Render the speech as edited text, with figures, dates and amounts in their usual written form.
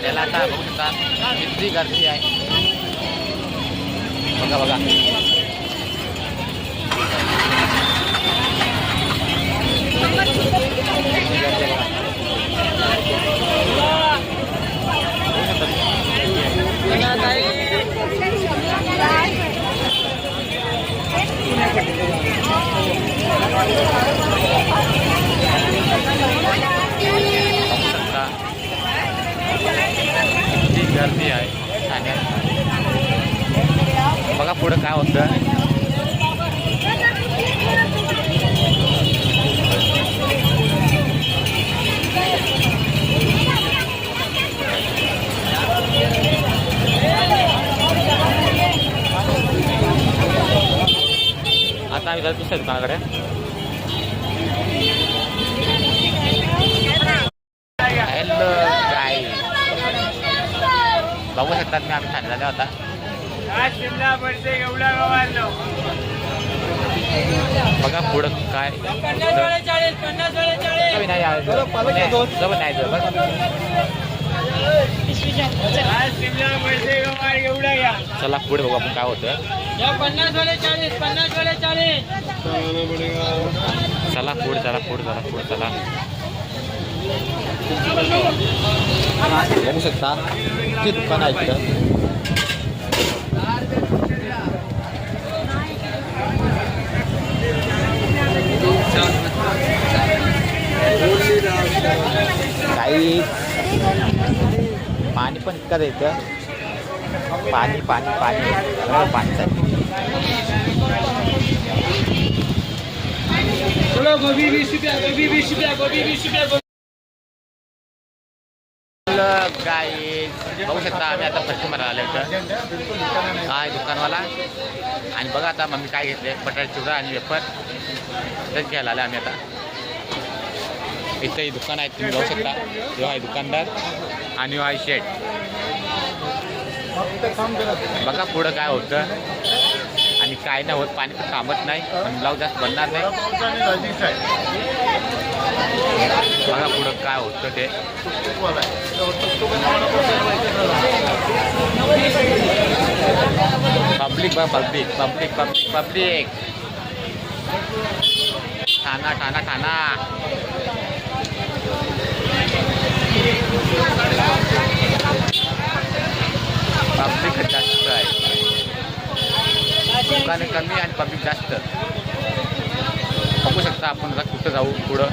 त्याला आता बघू शकता किती गर्दी आहे. बघा बघा किती गर्दी आहे ठाण्यात. बघा पुढं काय होतं. आता आम्ही जातो दुसऱ्या दुकानाकडे. हॅलो काय बघू शकतात मी आम्ही ठाणे झाला होता. बघा पुढं काय चला पुढे बघू आपण काय होतं. चला पुढे चला पुढे चला पुढे चला. बघू शकता किती दुकान आहे तिथं. काही पाणी पण इतकं द्यायचं. पाणी पाणी पाणी पाणी गोभी 20 रुपया, गोभी 20 रुपया, गोभी 20 रुपया. काय बघू शकता आम्ही आता कस्टमर आले होतं काय दुकानवाला. आणि बघा आता मम्मी काय घेतले बटाटा चिवडा आणि वेफर तेच घ्यायला आले आम्ही. आता इथं दुकान आहे तुम्ही बघू शकता. जो आहे दुकानदार आणि आहे शेट. बघा पुढं काय होतं आणि काय नाही होत. पाणी पण थांबत नाही पण ब्लाऊज जास्त बनणार नाही. बघा पुढं काय होतं ते. पब्लिक बघा पब्लिक पब्लिक पब्लिक पब्लिक. ठाणा ठाणा ठाणा. पब्लिक जास्त आहे. दुकाने कमी आणि पब्लिक जास्त. बघू शकता आपण आता कुठं जाऊ पुढं.